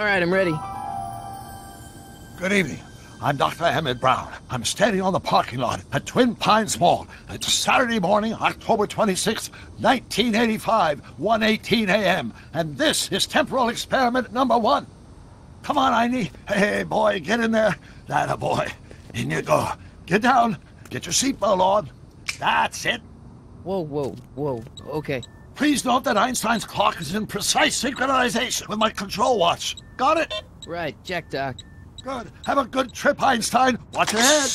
All right, I'm ready. Good evening. I'm Dr. Emmett Brown. I'm standing on the parking lot at Twin Pines Mall. It's Saturday morning, October 26, 1985, 1:18 a.m. And this is temporal experiment number 1. Come on, Einie. Hey, boy, get in there. That a boy. In you go. Get down. Get your seatbelt on. That's it. Whoa. Okay. Please note that Einstein's clock is in precise synchronization with my control watch. Got it? Right, check, Doc. Good. Have a good trip, Einstein. Watch your head.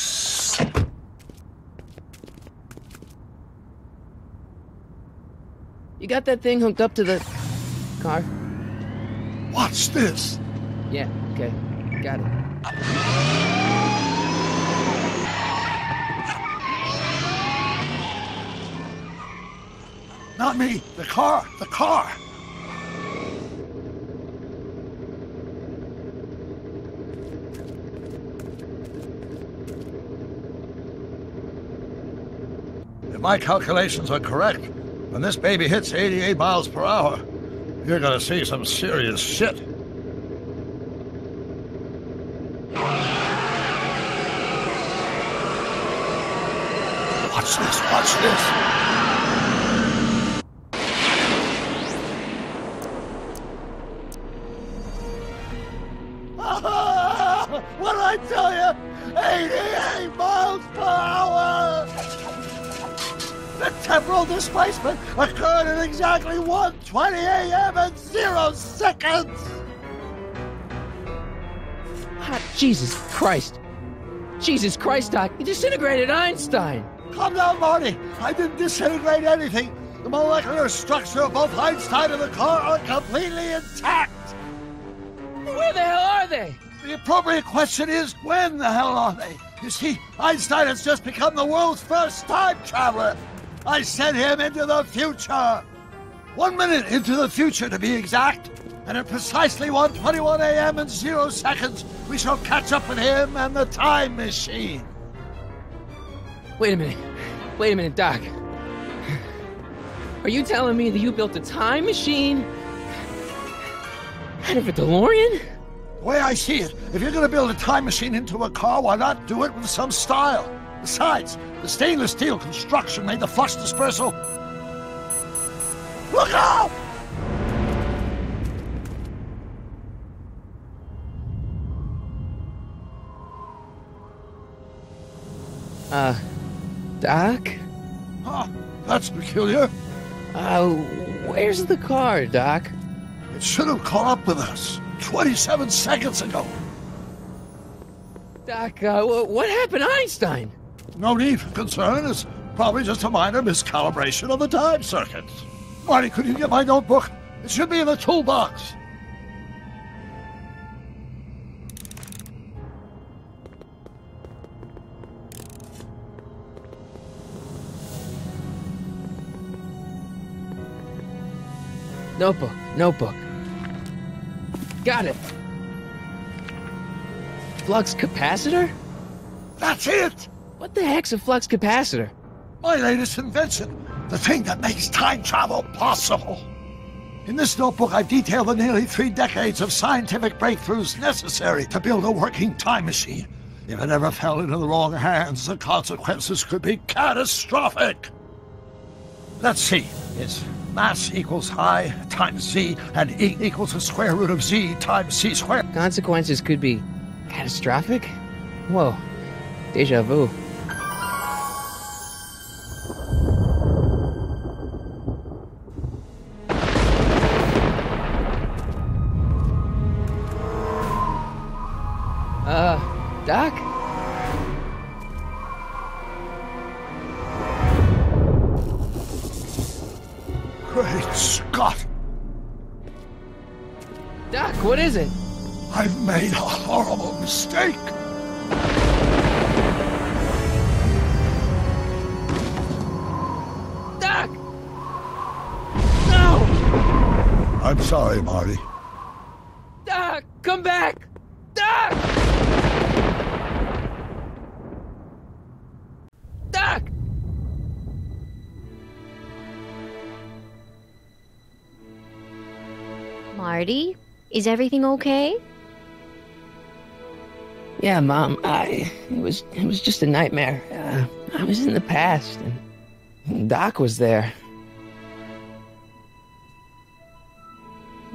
You got that thing hooked up to the car? Watch this. Yeah, okay. Got it. Not me. The car. The car. If my calculations are correct, when this baby hits 88 miles per hour, you're gonna see some serious shit. Watch this, watch this. What did I tell you? 88 miles per hour! The temporal displacement occurred at exactly 1:20 a.m. and 0 seconds! Ah, Jesus Christ, Doc, you disintegrated Einstein! Calm down, Marty. I didn't disintegrate anything. The molecular structure of both Einstein and the car are completely intact. Where the hell are they? The appropriate question is, when the hell are they? You see, Einstein has just become the world's first time traveler. I sent him into the future. 1 minute into the future, to be exact. And at precisely 1:21 a.m. and 0 seconds, we shall catch up with him and the time machine. Wait a minute, Doc. Are you telling me that you built a time machine out of a DeLorean? The way I see it, if you're going to build a time machine into a car, why not do it with some style? Besides, the stainless steel construction made the flux dispersal. Look out! Doc? Huh, that's peculiar. Where's the car, Doc? It should have caught up with us 27 seconds ago. Doc, what happened to Einstein? No need for concern. It's probably just a minor miscalibration of the time circuit. Marty, could you get my notebook? It should be in the toolbox. Notebook. Got it. Flux capacitor? That's it! What the heck's a flux capacitor? My latest invention. The thing that makes time travel possible. In this notebook, I've detailed the nearly 3 decades of scientific breakthroughs necessary to build a working time machine. If it ever fell into the wrong hands, the consequences could be catastrophic. Let's see. It's mass equals I times Z, and E equals the square root of Z times C squared. Consequences could be catastrophic? Whoa. Deja vu. Doc? Great Scott! Doc, what is it? I've made a horrible mistake! Doc! No! I'm sorry, Marty. Doc, come back! Doc! Doc! Marty? Is everything okay? Yeah, Mom, it was just a nightmare. I was in the past, and Doc was there.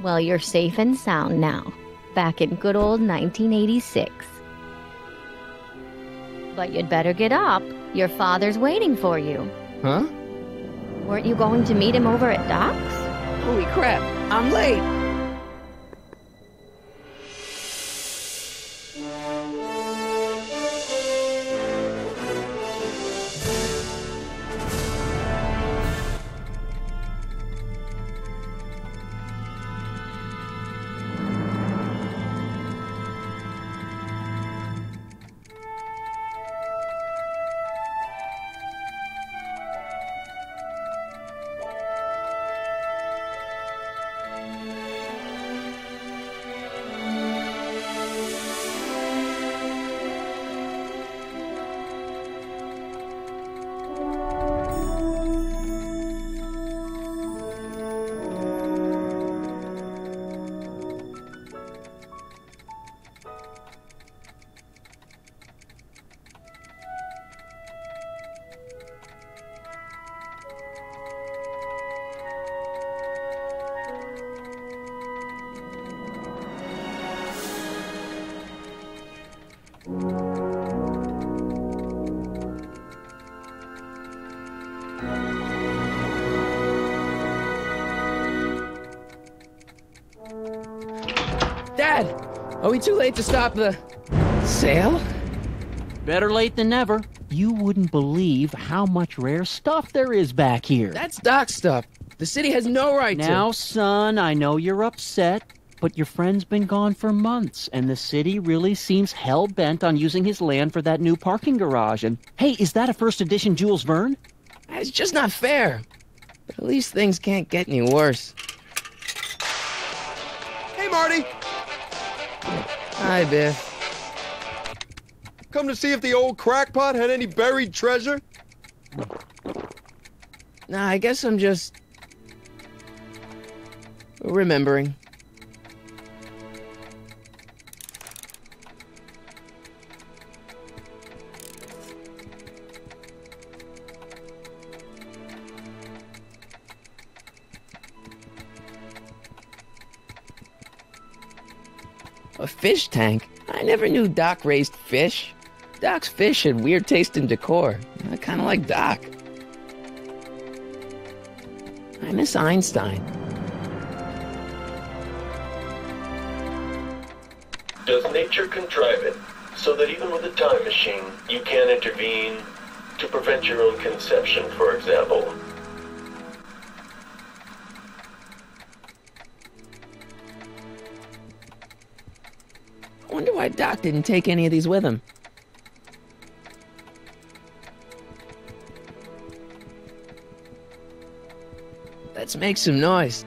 Well, you're safe and sound now, back in good old 1986. But you'd better get up. Your father's waiting for you. Huh? Weren't you going to meet him over at Doc's? Holy crap, I'm late! Dad! Are we too late to stop the sale? Better late than never. You wouldn't believe how much rare stuff there is back here. That's Doc's stuff. The city has no right to... Now, son, I know you're upset, but your friend's been gone for months, and the city really seems hell-bent on using his land for that new parking garage. And, hey, is that a first edition Jules Verne? It's just not fair. But at least things can't get any worse. Hey, Marty! Hi, Biff. Come to see if the old crackpot had any buried treasure? Nah, I guess I'm just... remembering. A fish tank? I never knew Doc raised fish. Doc's fish had weird taste in decor. I kind of like Doc. I miss Einstein. Does nature contrive it so that even with a time machine, you can intervene to prevent your own conception, for example? I wonder why Doc didn't take any of these with him. Let's make some noise.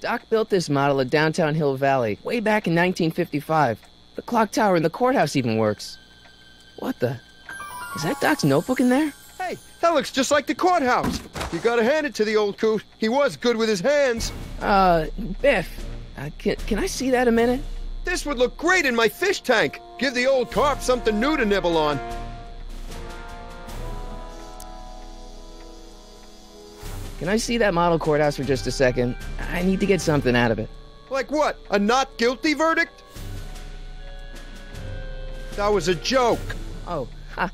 Doc built this model at downtown Hill Valley way back in 1955. The clock tower in the courthouse even works. What the? Is that Doc's notebook in there? Hey, that looks just like the courthouse. You gotta hand it to the old coot. He was good with his hands. Biff, can I see that a minute? This would look great in my fish tank. Give the old carp something new to nibble on. Can I see that model courthouse for just a second? I need to get something out of it. Like what? A not guilty verdict? That was a joke. Oh, ha.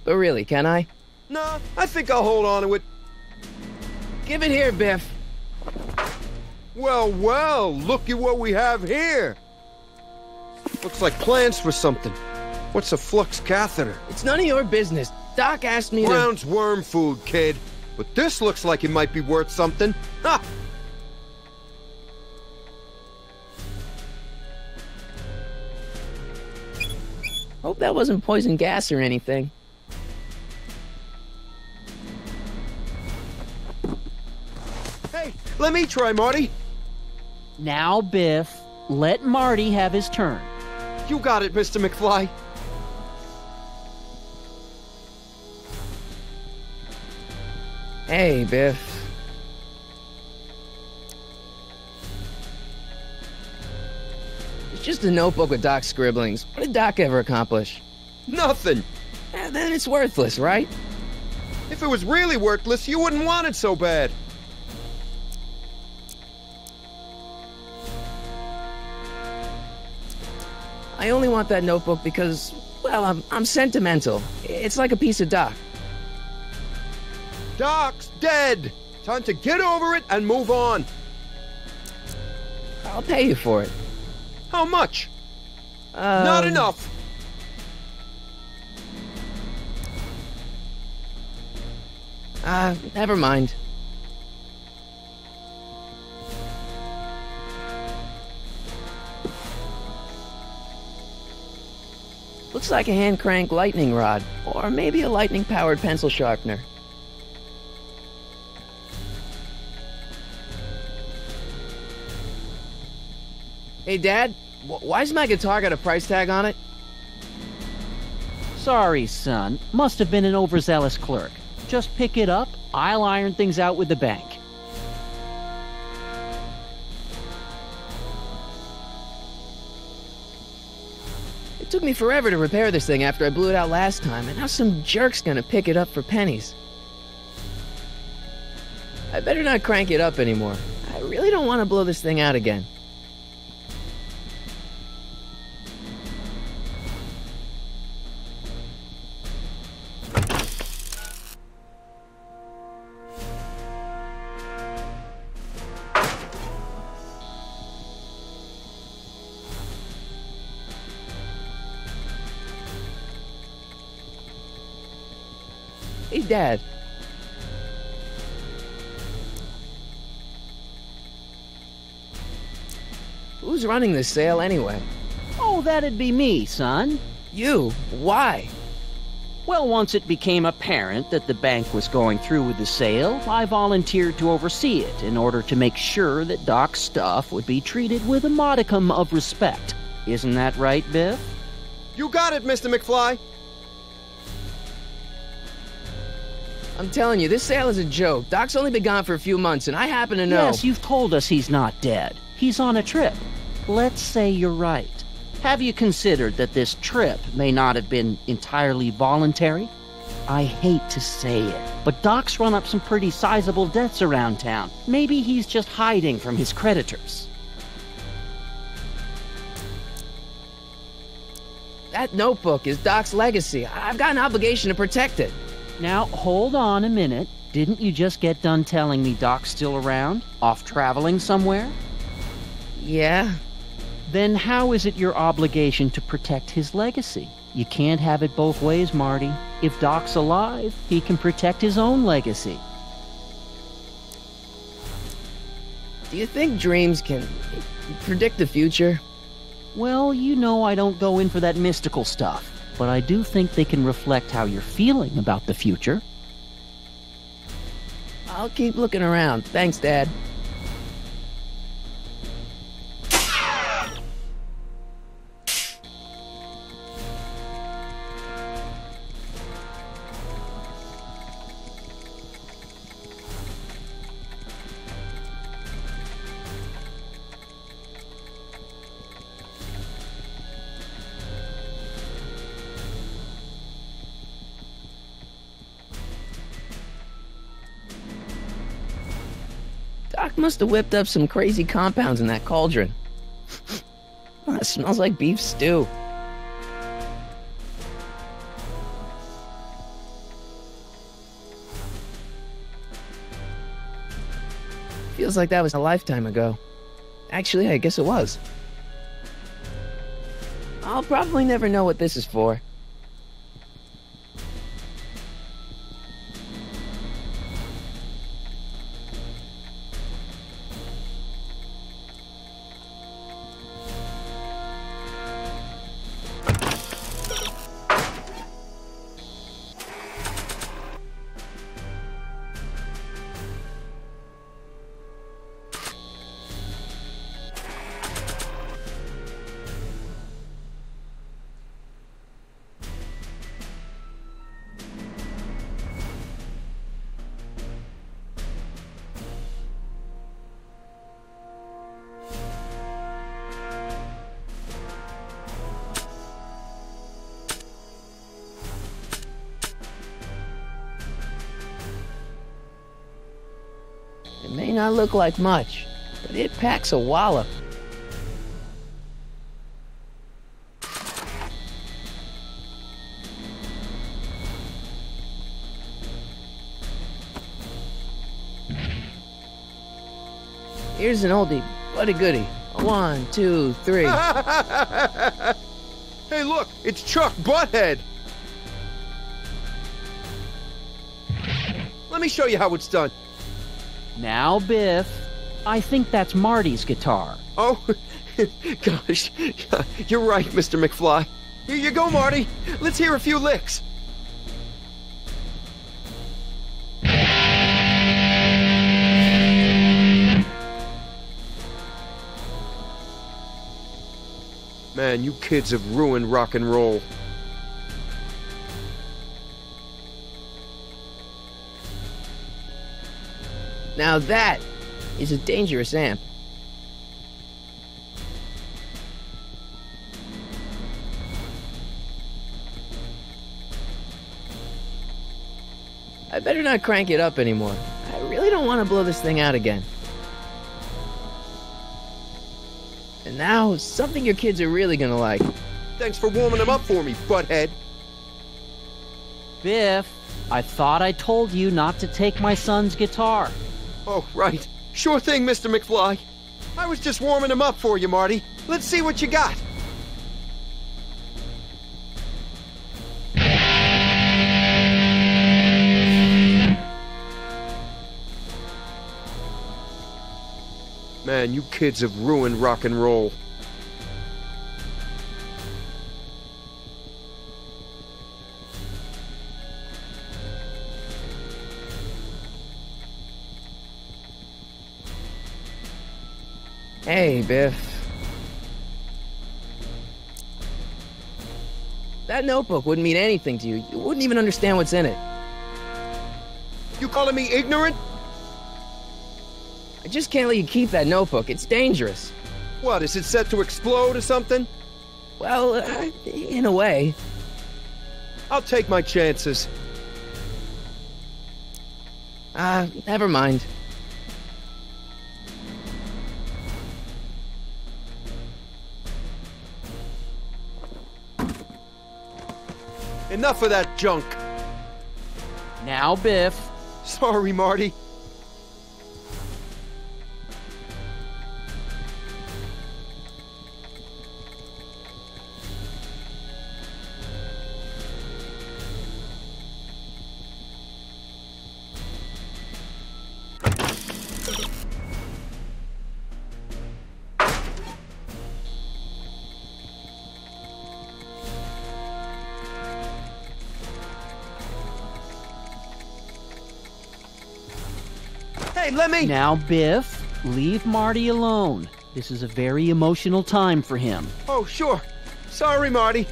But really, can I? Nah, I think I'll hold on to it. Give it here, Biff. Well, well, look at what we have here. Looks like plans for something. What's a flux catheter? It's none of your business. Doc asked me to... Brown's worm food, kid. But this looks like it might be worth something. Ha! Hope that wasn't poison gas or anything. Hey, let me try, Marty. Now, Biff, let Marty have his turn. You got it, Mr. McFly. Hey, Biff. It's just a notebook with Doc's scribblings. What did Doc ever accomplish? Nothing. Then it's worthless, right? If it was really worthless, you wouldn't want it so bad. I only want that notebook because, well, I'm sentimental. It's like a piece of Doc. Doc's dead. Time to get over it and move on. I'll pay you for it. How much? Not enough. Never mind. Looks like a hand-crank lightning rod, or maybe a lightning-powered pencil sharpener. Hey, Dad, why's my guitar got a price tag on it? Sorry, son. Must have been an overzealous clerk. Just pick it up. I'll iron things out with the bank. It took me forever to repair this thing after I blew it out last time, and now some jerk's gonna pick it up for pennies. I better not crank it up anymore. I really don't want to blow this thing out again. Hey, Dad. Who's running this sale anyway? Oh, that'd be me, son. You? Why? Well, once it became apparent that the bank was going through with the sale, I volunteered to oversee it in order to make sure that Doc's stuff would be treated with a modicum of respect. Isn't that right, Biff? You got it, Mr. McFly. I'm telling you, this sale is a joke. Doc's only been gone for a few months, and I happen to know... Yes, you've told us he's not dead. He's on a trip. Let's say you're right. Have you considered that this trip may not have been entirely voluntary? I hate to say it, but Doc's run up some pretty sizable debts around town. Maybe he's just hiding from his creditors. That notebook is Doc's legacy. I've got an obligation to protect it. Now, hold on a minute. Didn't you just get done telling me Doc's still around? Off traveling somewhere? Yeah? Then how is it your obligation to protect his legacy? You can't have it both ways, Marty. If Doc's alive, he can protect his own legacy. Do you think dreams can predict the future? Well, you know I don't go in for that mystical stuff. But I do think they can reflect how you're feeling about the future. I'll keep looking around. Thanks, Dad. Doc must have whipped up some crazy compounds in that cauldron. It smells like beef stew. Feels like that was a lifetime ago. Actually, I guess it was. I'll probably never know what this is for. may not look like much, but it packs a wallop. Here's an oldie, but a goodie. 1, 2, 3. Hey, look, it's Chuck Butthead. Let me show you how it's done. Now, Biff, I think that's Marty's guitar. Oh, gosh, you're right, Mr. McFly. Here you go, Marty. Let's hear a few licks. Man, you kids have ruined rock and roll. Now that is a dangerous amp. I better not crank it up anymore. I really don't want to blow this thing out again. And now, something your kids are really gonna like. Thanks for warming them up for me, Butthead. Biff, I thought I told you not to take my son's guitar. Oh, right. Sure thing, Mr. McFly. I was just warming them up for you, Marty. Let's see what you got. Man, you kids have ruined rock and roll. Hey, Biff. That notebook wouldn't mean anything to you. You wouldn't even understand what's in it. You calling me ignorant? I just can't let you keep that notebook. It's dangerous. What, is it set to explode or something? Well, in a way. I'll take my chances. Never mind. Enough of that junk. Now, Biff. Sorry, Marty. Hey, let me... Now, Biff, leave Marty alone. This is a very emotional time for him. Oh, sure. Sorry, Marty.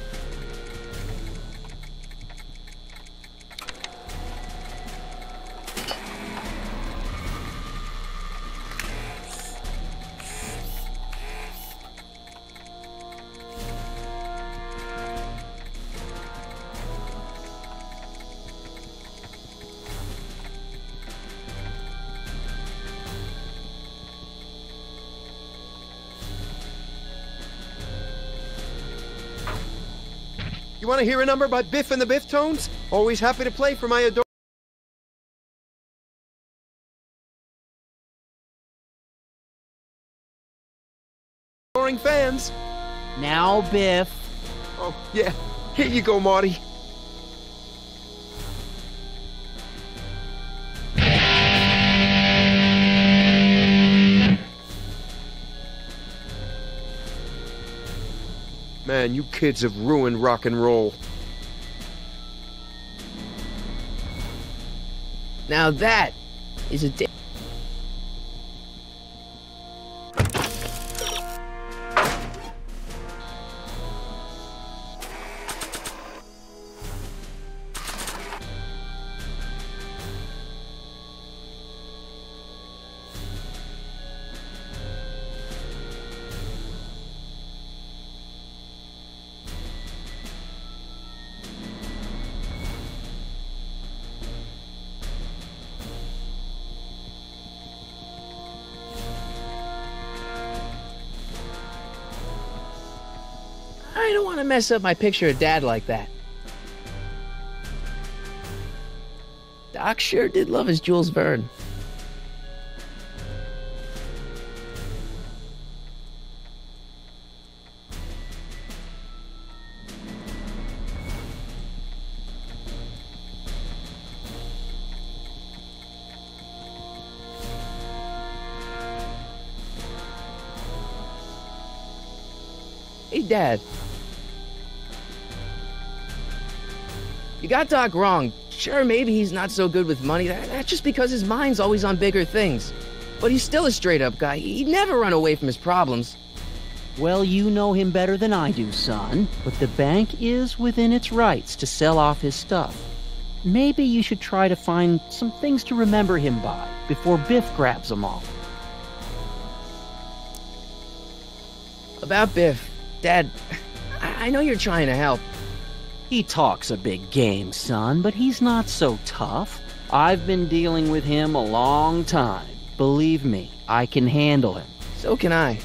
You want to hear a number by Biff and the Biff Tones? Always happy to play for my adoring fans. Now, Biff. Oh, yeah. Here you go, Marty. Man, you kids have ruined rock and roll. Now that is a I don't want to mess up my picture of Dad like that. Doc sure did love his Jules Verne. Hey, Dad. You got Doc wrong. Sure, maybe he's not so good with money. That's just because his mind's always on bigger things. But he's still a straight-up guy. He'd never run away from his problems. Well, you know him better than I do, son. But the bank is within its rights to sell off his stuff. Maybe you should try to find some things to remember him by before Biff grabs them all. About Biff, Dad, I know you're trying to help. He talks a big game, son, but he's not so tough. I've been dealing with him a long time. Believe me, I can handle him. So can I.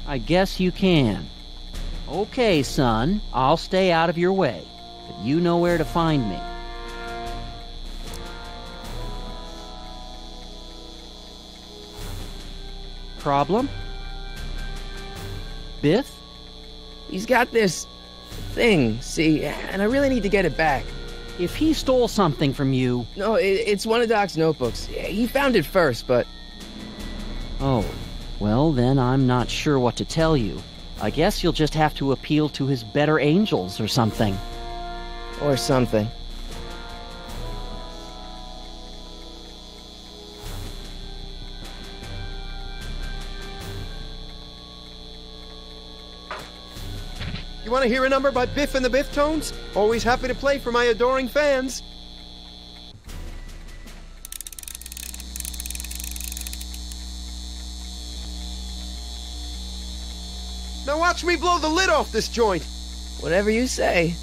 I guess you can. Okay, son, I'll stay out of your way, but you know where to find me. Problem? Biff? He's got this thing, see, and I really need to get it back. If he stole something from you... No, it's one of Doc's notebooks. He found it first, but... Oh, well then I'm not sure what to tell you. I guess you'll just have to appeal to his better angels or something. Or something. You want to hear a number by Biff and the Biff Tones? Always happy to play for my adoring fans. Now watch me blow the lid off this joint. Whatever you say.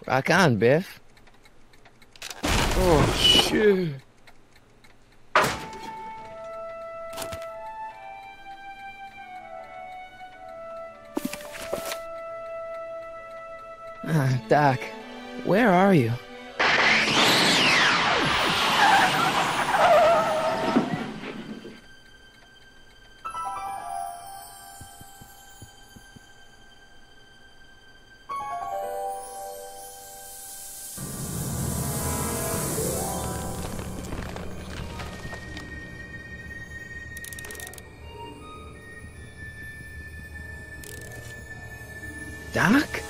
Rock on, Biff. Oh, shit. Doc, where are you? Doc?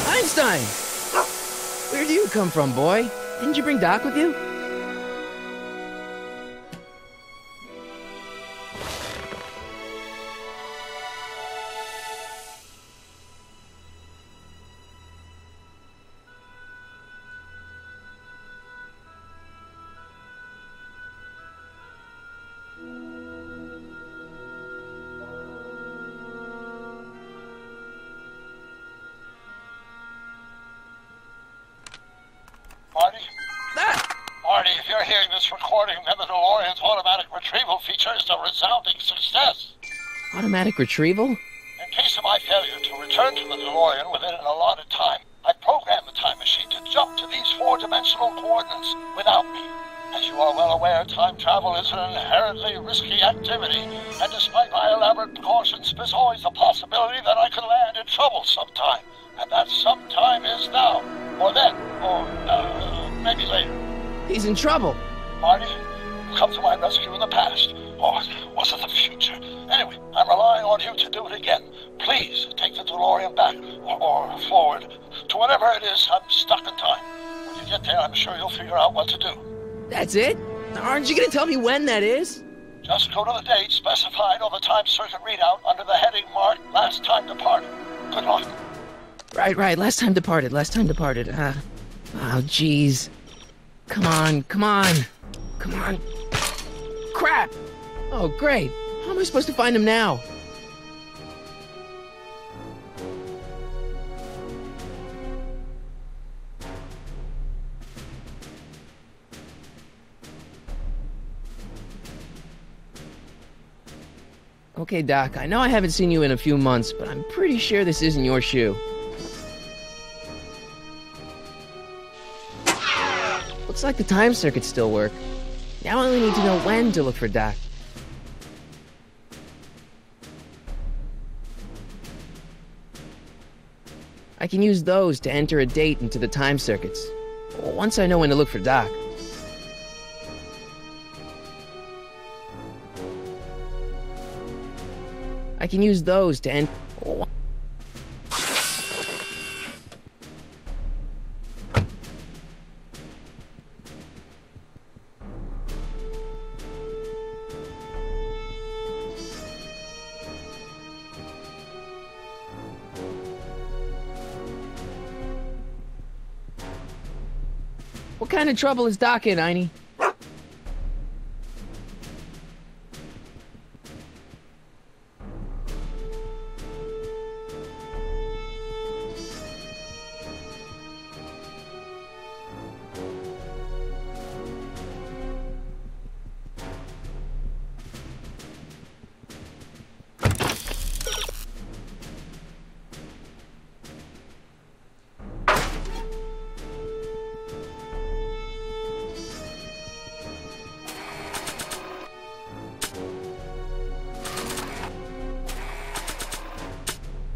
Einstein! Where do you come from, boy? Didn't you bring Doc with you? Marty? Ah! Marty, if you're hearing this recording, then the DeLorean's automatic retrieval feature is a resounding success. Automatic retrieval? In case of my failure to return to the DeLorean within an allotted time, I programmed the time machine to jump to these four-dimensional coordinates without me. As you are well aware, time travel is an inherently risky activity, and despite my elaborate precautions, there's always the possibility that I could land in trouble sometime. And that sometime is now, or then, or maybe later. He's in trouble. Marty, you come to my rescue in the past, or was it the future? Anyway, I'm relying on you to do it again. Please take the DeLorean back, or forward, to whatever it is I'm stuck in time. When you get there, I'm sure you'll figure out what to do. That's it? Aren't you gonna tell me when that is? Just go to the date specified on the time circuit readout under the heading marked Last Time Departed. Good luck. Right. Last time departed. Oh, jeez. Come on. Crap! Oh, great. How am I supposed to find him now? Okay, Doc, I know I haven't seen you in a few months, but I'm pretty sure this isn't your shoe. Looks like the time circuits still work. Now I only need to know when to look for Doc. I can use those to enter a date into the time circuits. Once I know when to look for Doc. I can use those to enter... What kind of trouble is Doc in, Einie?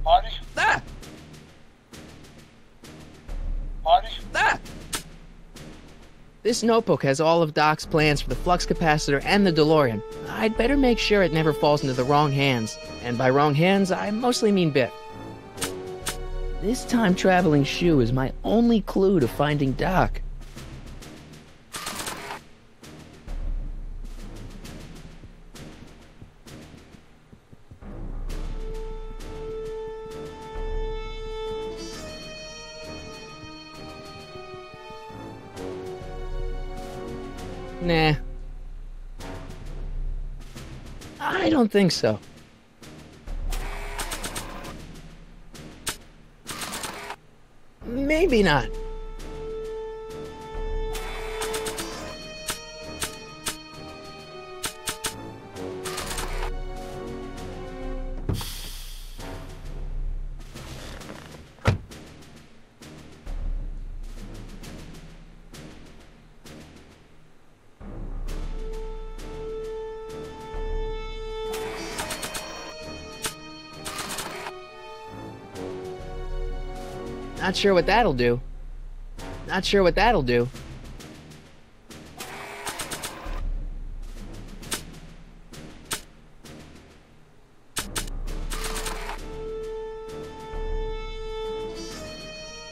Marty? Ah! Marty? Ah! This notebook has all of Doc's plans for the flux capacitor and the DeLorean. I'd better make sure it never falls into the wrong hands. And by wrong hands, I mostly mean Biff. This time-traveling shoe is my only clue to finding Doc. Nah. I don't think so. Maybe not. Not sure what that'll do. Not sure what that'll do.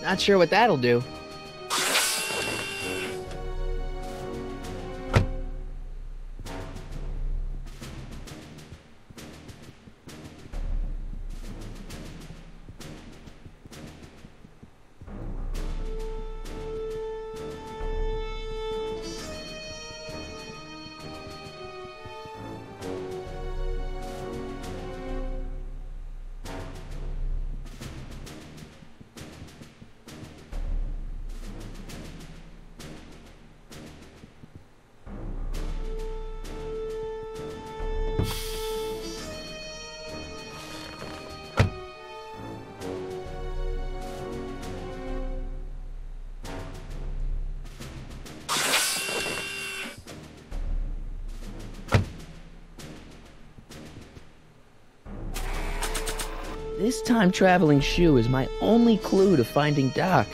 Not sure what that'll do. This time-traveling shoe is my only clue to finding Doc.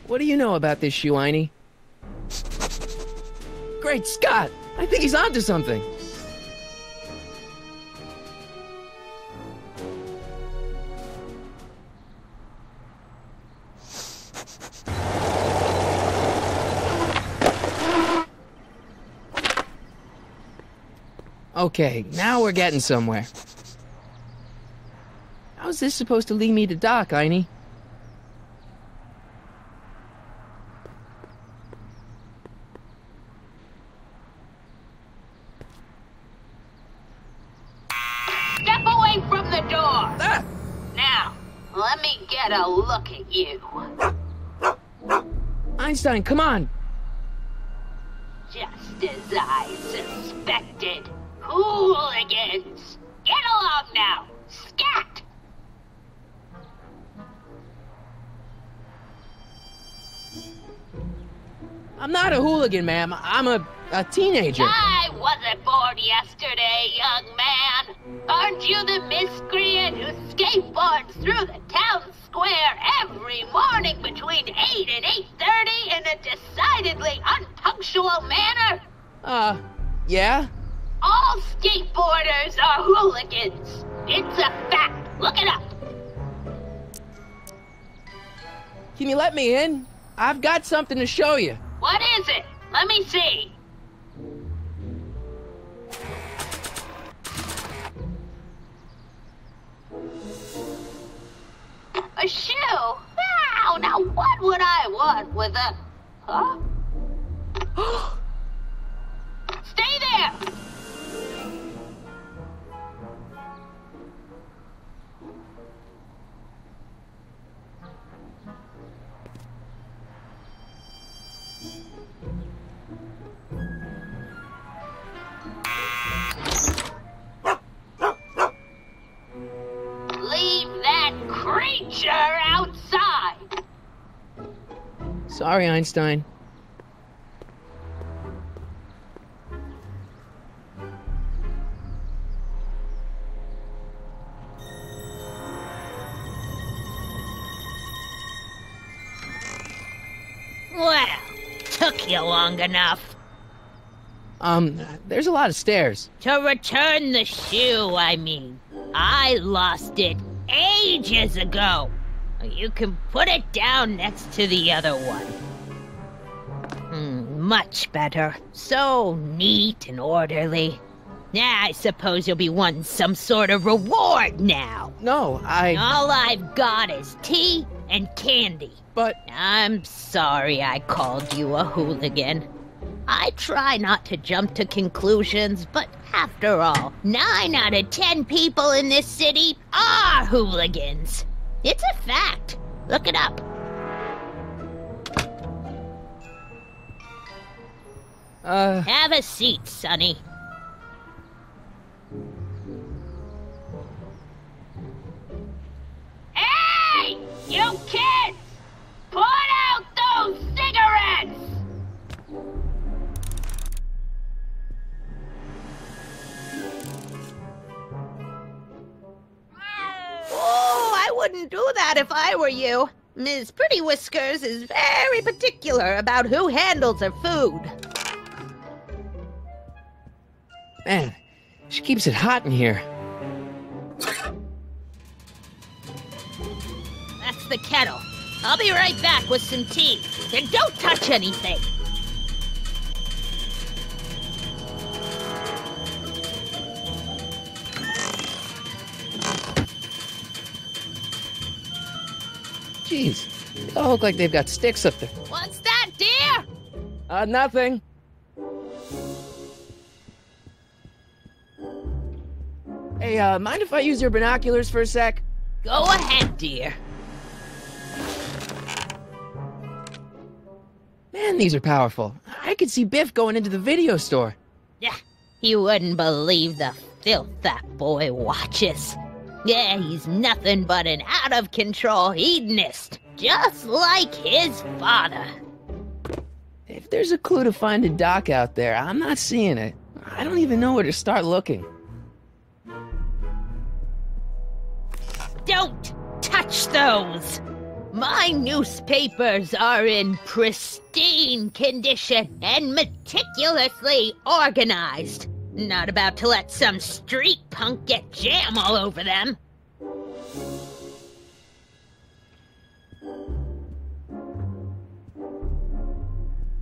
What do you know about this shoe, Einie? Great Scott! I think he's onto something! Okay, now we're getting somewhere. How's this supposed to lead me to Doc, Einie? Step away from the door! Ah! Now, let me get a look at you. Einstein, come on! Just as I suspected. Hooligans! Get along now! Scat! I'm not a hooligan, ma'am. I'm a teenager. I wasn't born yesterday, young man. Aren't you the miscreant who skateboards through the town square every morning between 8 and 8:30 in a decidedly unpunctual manner? Yeah? All skateboarders are hooligans. It's a fact. Look it up. Can you let me in? I've got something to show you. What is it? Let me see. A shoe? Wow, now what would I want with a... Huh? Stay there! Leave that creature outside! Sorry, Einstein. Well, took you long enough. There's a lot of stairs. To return the shoe, I mean. I lost it ages ago. You can put it down next to the other one. Much better. So neat and orderly. I suppose you'll be wanting some sort of reward now. No, All I've got is tea and candy. But... I'm sorry I called you a hooligan. I try not to jump to conclusions, but after all, 9 out of 10 people in this city are hooligans. It's a fact. Look it up. Have a seat, Sonny. Hey! You kids! Put out those cigarettes! Oh, I wouldn't do that if I were you. Ms. Pretty Whiskers is very particular about who handles her food. Man, she keeps it hot in here. That's the kettle. I'll be right back with some tea. And don't touch anything. Jeez, they all look like they've got sticks up there. What's that, dear? Nothing. Hey, mind if I use your binoculars for a sec? Go ahead, dear. Man, these are powerful. I could see Biff going into the video store. Yeah, you wouldn't believe the filth that boy watches. Yeah, he's nothing but an out-of-control hedonist, just like his father. If there's a clue to finding Doc out there, I'm not seeing it. I don't even know where to start looking. Don't touch those! My newspapers are in pristine condition and meticulously organized. Not about to let some street punk get jam all over them.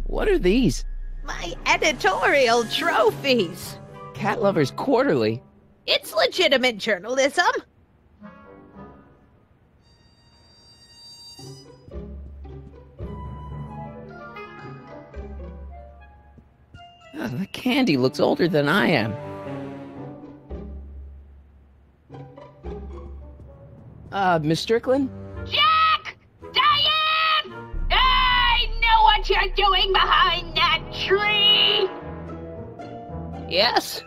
What are these? My editorial trophies. Cat Lovers Quarterly. It's legitimate journalism. Oh, the candy looks older than I am. Miss Strickland? Jack! Diane! I know what you're doing behind that tree! Yes?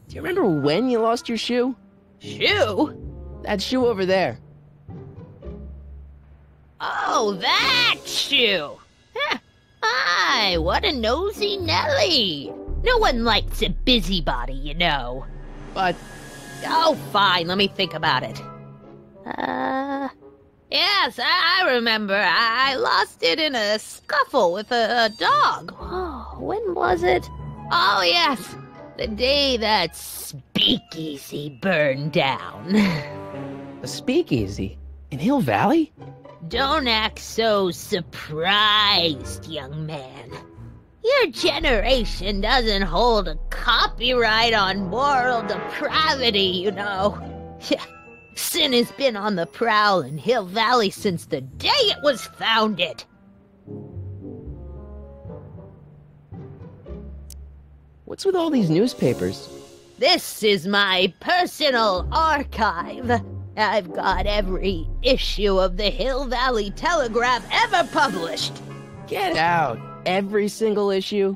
Do you remember when you lost your shoe? Shoe? That shoe over there. Oh, that shoe! Huh. Hi, what a nosy Nelly! No one likes a busybody, you know. But... Oh, fine, let me think about it. Yes, I remember. I lost it in a scuffle with a dog. Oh, when was it? Oh, yes, the day that speakeasy burned down. a speakeasy? In Hill Valley? Don't act so surprised, young man. Your generation doesn't hold a copyright on moral depravity, you know. Sin has been on the prowl in Hill Valley since the day it was founded. What's with all these newspapers? This is my personal archive. I've got every issue of the Hill Valley Telegraph ever published. Get out. Every single issue?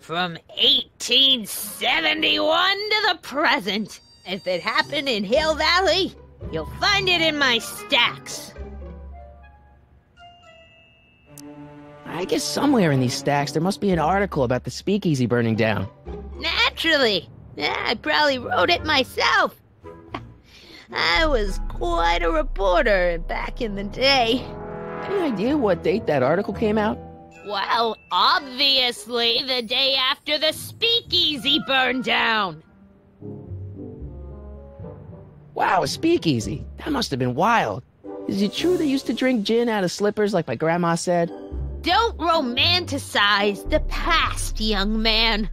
From 1871 to the present. If it happened in Hill Valley, you'll find it in my stacks. I guess somewhere in these stacks there must be an article about the speakeasy burning down. Naturally. I probably wrote it myself. I was quite a reporter back in the day. Any idea what date that article came out? Well, obviously the day after the speakeasy burned down. Wow, a speakeasy. That must have been wild. Is it true they used to drink gin out of slippers like my grandma said? Don't romanticize the past, young man.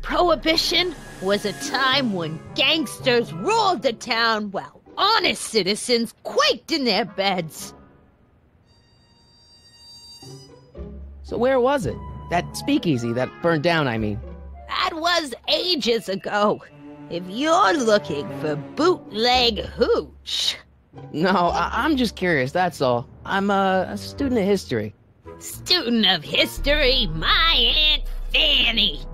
Prohibition was a time when gangsters ruled the town while honest citizens quaked in their beds. So where was it? That speakeasy that burned down, I mean. That was ages ago. If you're looking for bootleg hooch. No, I'm just curious, that's all. I'm a student of history. Student of history? My Aunt Fanny.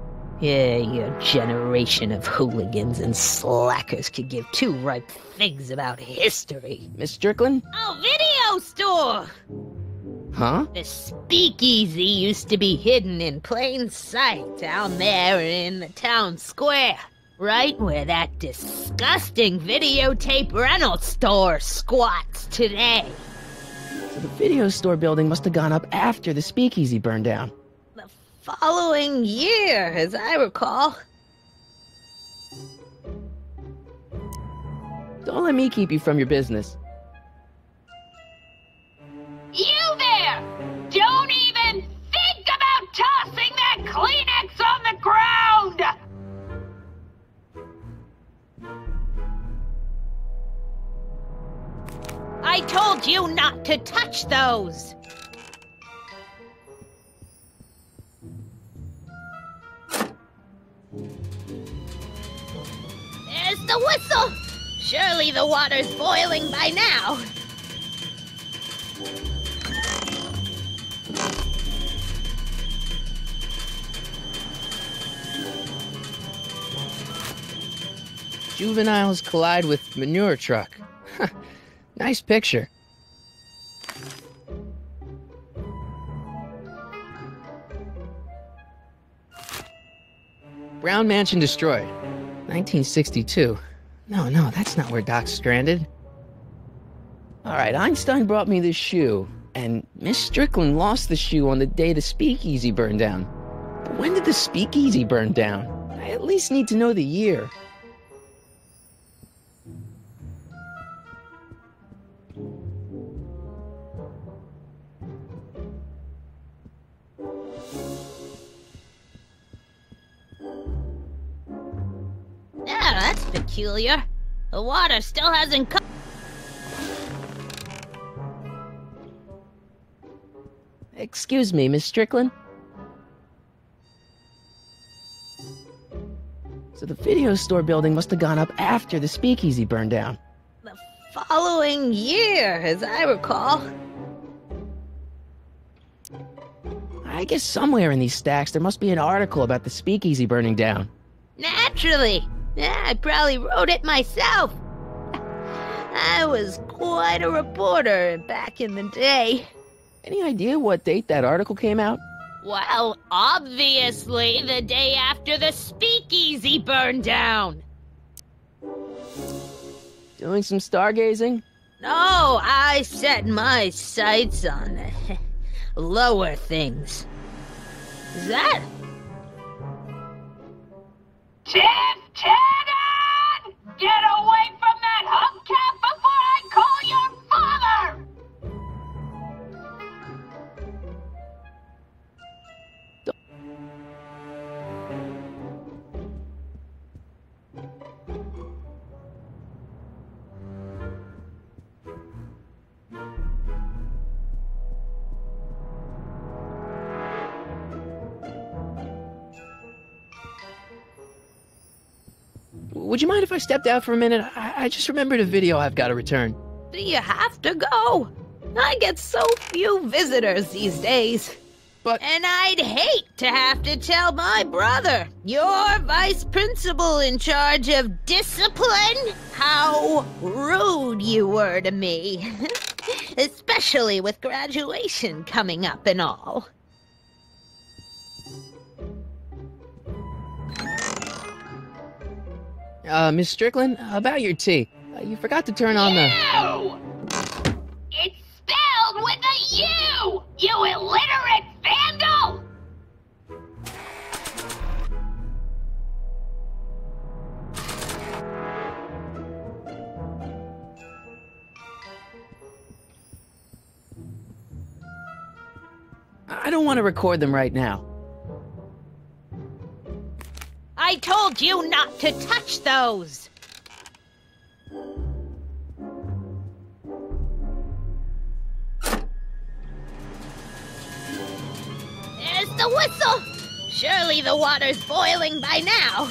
Yeah, your generation of hooligans and slackers could give two ripe figs about history. Miss Strickland? Oh, video store! Huh? The speakeasy used to be hidden in plain sight down there in the town square. Right where that disgusting videotape rental store squats today. So the video store building must have gone up after the speakeasy burned down. The following year, as I recall. Don't let me keep you from your business. You there! Don't even think about tossing that Kleenex on the ground! I told you not to touch those! There's the whistle! Surely the water's boiling by now. Juveniles collide with manure truck. Nice picture. Brown Mansion destroyed. 1962. No, that's not where Doc's stranded. Alright, Einstein brought me this shoe, and Miss Strickland lost the shoe on the day the speakeasy burned down. But when did the speakeasy burn down? I at least need to know the year. Yeah, that's peculiar. The water still hasn't come. Excuse me, Miss Strickland? So the video store building must have gone up after the speakeasy burned down. The following year, as I recall. I guess somewhere in these stacks there must be an article about the speakeasy burning down. Naturally. Yeah, I probably wrote it myself. I was quite a reporter back in the day. Any idea what date that article came out? Well, obviously the day after the speakeasy burned down. Doing some stargazing? No, I set my sights on lower things. Is that? Lieutenant! Get away from that hubcap before I call your father! Would you mind if I stepped out for a minute? I just remembered a video I've got to return. Do you have to go? I get so few visitors these days. But... And I'd hate to have to tell my brother, your vice principal in charge of discipline, how rude you were to me. Especially with graduation coming up and all. Miss Strickland, about your tea. You forgot to turn on the... You! It's spelled with a U! You illiterate vandal! I don't want to record them right now. I told you not to touch those! There's the whistle! Surely the water's boiling by now.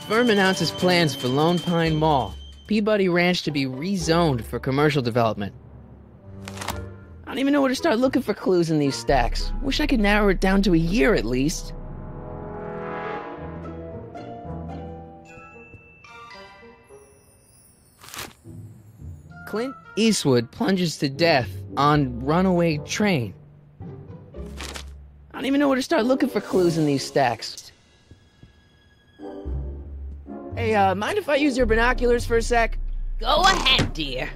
Firm announces plans for Lone Pine Mall. Peabody Ranch to be rezoned for commercial development. I don't even know where to start looking for clues in these stacks. Wish I could narrow it down to a year at least. Clint Eastwood plunges to death on runaway train. I don't even know where to start looking for clues in these stacks. Hey, mind if I use your binoculars for a sec? Go ahead, dear.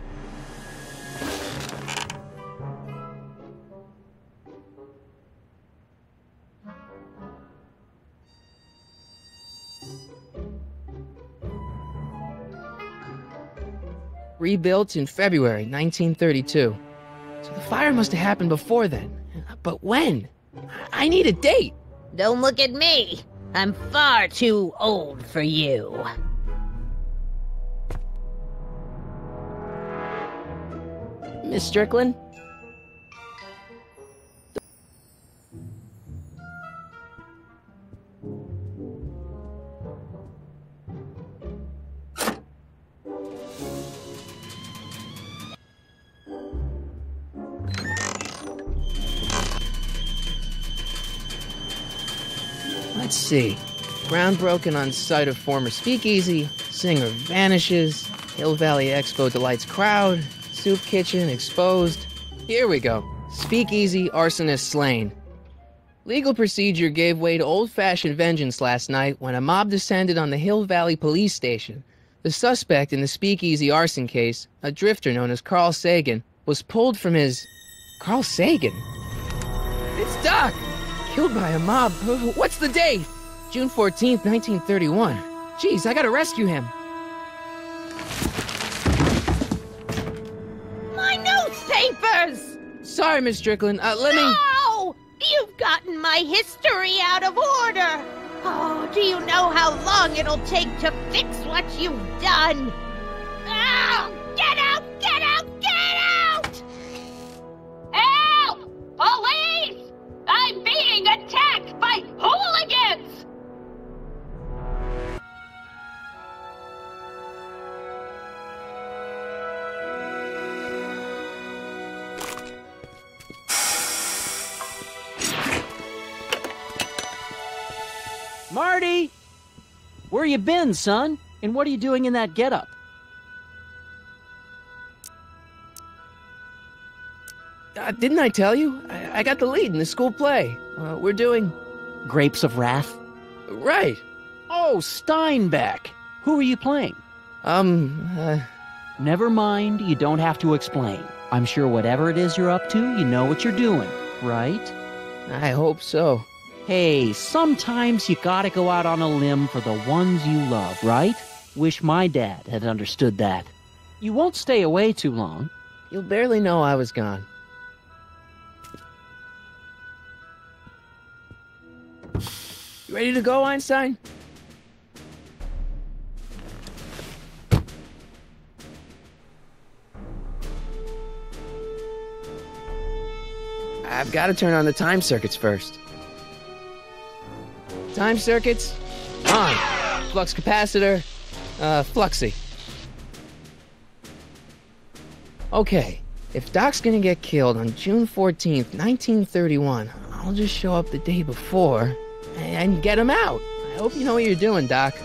Rebuilt in February 1932. So the fire must have happened before then. But when? I need a date. Don't look at me. I'm far too old for you. Miss Strickland? Let's see. Ground broken on site of former speakeasy. Singer vanishes. Hill Valley Expo delights crowd. Soup kitchen exposed. Here we go. Speakeasy arsonist slain. Legal procedure gave way to old-fashioned vengeance last night when a mob descended on the Hill Valley Police Station. The suspect in the speakeasy arson case, a drifter known as Carl Sagan, was pulled from his... Carl Sagan? It's Doc! Killed by a mob. What's the date? June 14th, 1931. Jeez, I gotta rescue him. My newspapers! Sorry, Miss Strickland. Let me... No! You've gotten my history out of order! Oh, do you know how long it'll take to fix what you've done? Oh, get out! Get out! Get out! Help! Police! I'm being attacked by hooligans! Marty! Where you been, son? And what are you doing in that getup? Didn't I tell you? I got the lead in the school play. We're doing... Grapes of Wrath? Right. Oh, Steinbeck! Who are you playing? Never mind, you don't have to explain. I'm sure whatever it is you're up to, you know what you're doing, right? I hope so. Hey, sometimes you gotta go out on a limb for the ones you love, right? Wish my dad had understood that. You won't stay away too long. You'll barely know I was gone. You ready to go, Einstein? I've got to turn on the time circuits first. Time circuits, on. Flux capacitor, fluxy. Okay, if Doc's gonna get killed on June 14th, 1931, I'll just show up the day before and get him out. I hope you know what you're doing, Doc.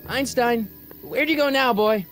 Einstein, where'd you go now, boy?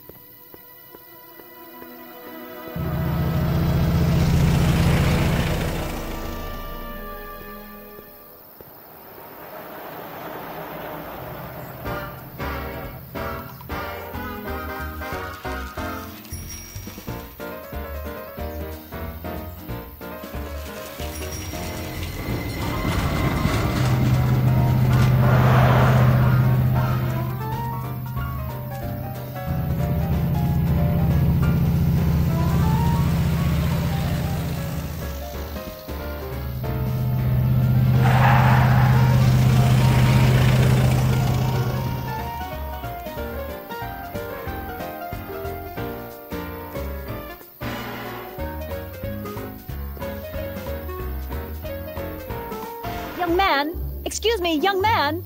Young man! Excuse me, young man!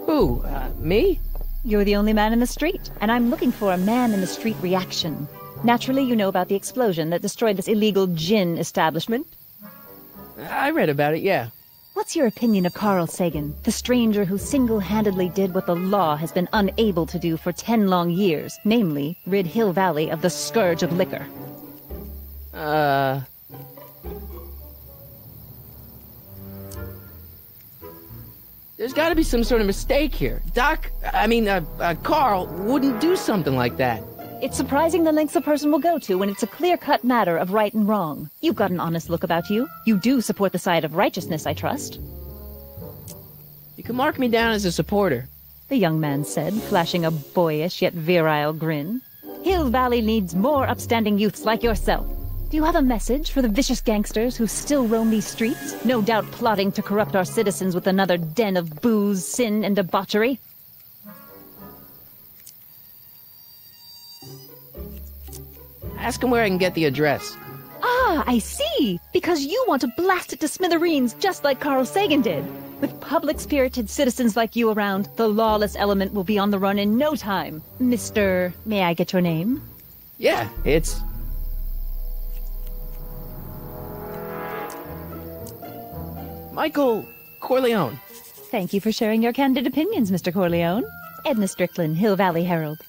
Who, me? You're the only man in the street, and I'm looking for a man-in-the-street reaction. Naturally, you know about the explosion that destroyed this illegal gin establishment. I read about it, yeah. What's your opinion of Carl Sagan, the stranger who single-handedly did what the law has been unable to do for 10 long years, namely, rid Hill Valley of the scourge of liquor? There's gotta be some sort of mistake here. Carl wouldn't do something like that. It's surprising the lengths a person will go to when it's a clear-cut matter of right and wrong. You've got an honest look about you. You do support the side of righteousness, I trust. You can mark me down as a supporter, the young man said, flashing a boyish yet virile grin. Hill Valley needs more upstanding youths like yourself. Do you have a message for the vicious gangsters who still roam these streets, no doubt plotting to corrupt our citizens with another den of booze, sin, and debauchery? Ask him where I can get the address. Ah, I see! Because you want to blast it to smithereens just like Carl Sagan did. With public-spirited citizens like you around, the lawless element will be on the run in no time. Mr. May I get your name? Yeah, it's... Michael Corleone. Thank you for sharing your candid opinions, Mr. Corleone. Edna Strickland, Hill Valley Herald.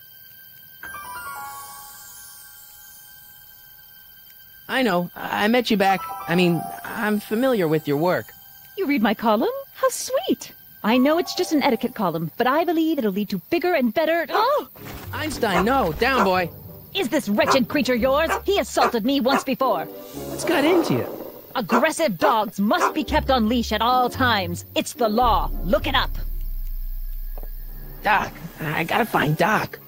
I know. I met you back. I'm familiar with your work. You read my column? How sweet! I know it's just an etiquette column, but I believe it'll lead to bigger and better... Oh! Einstein, no. Down, boy. Is this wretched creature yours? He assaulted me once before. What's got into you? Aggressive dogs must be kept on leash at all times. It's the law. Look it up. Doc. I gotta find Doc.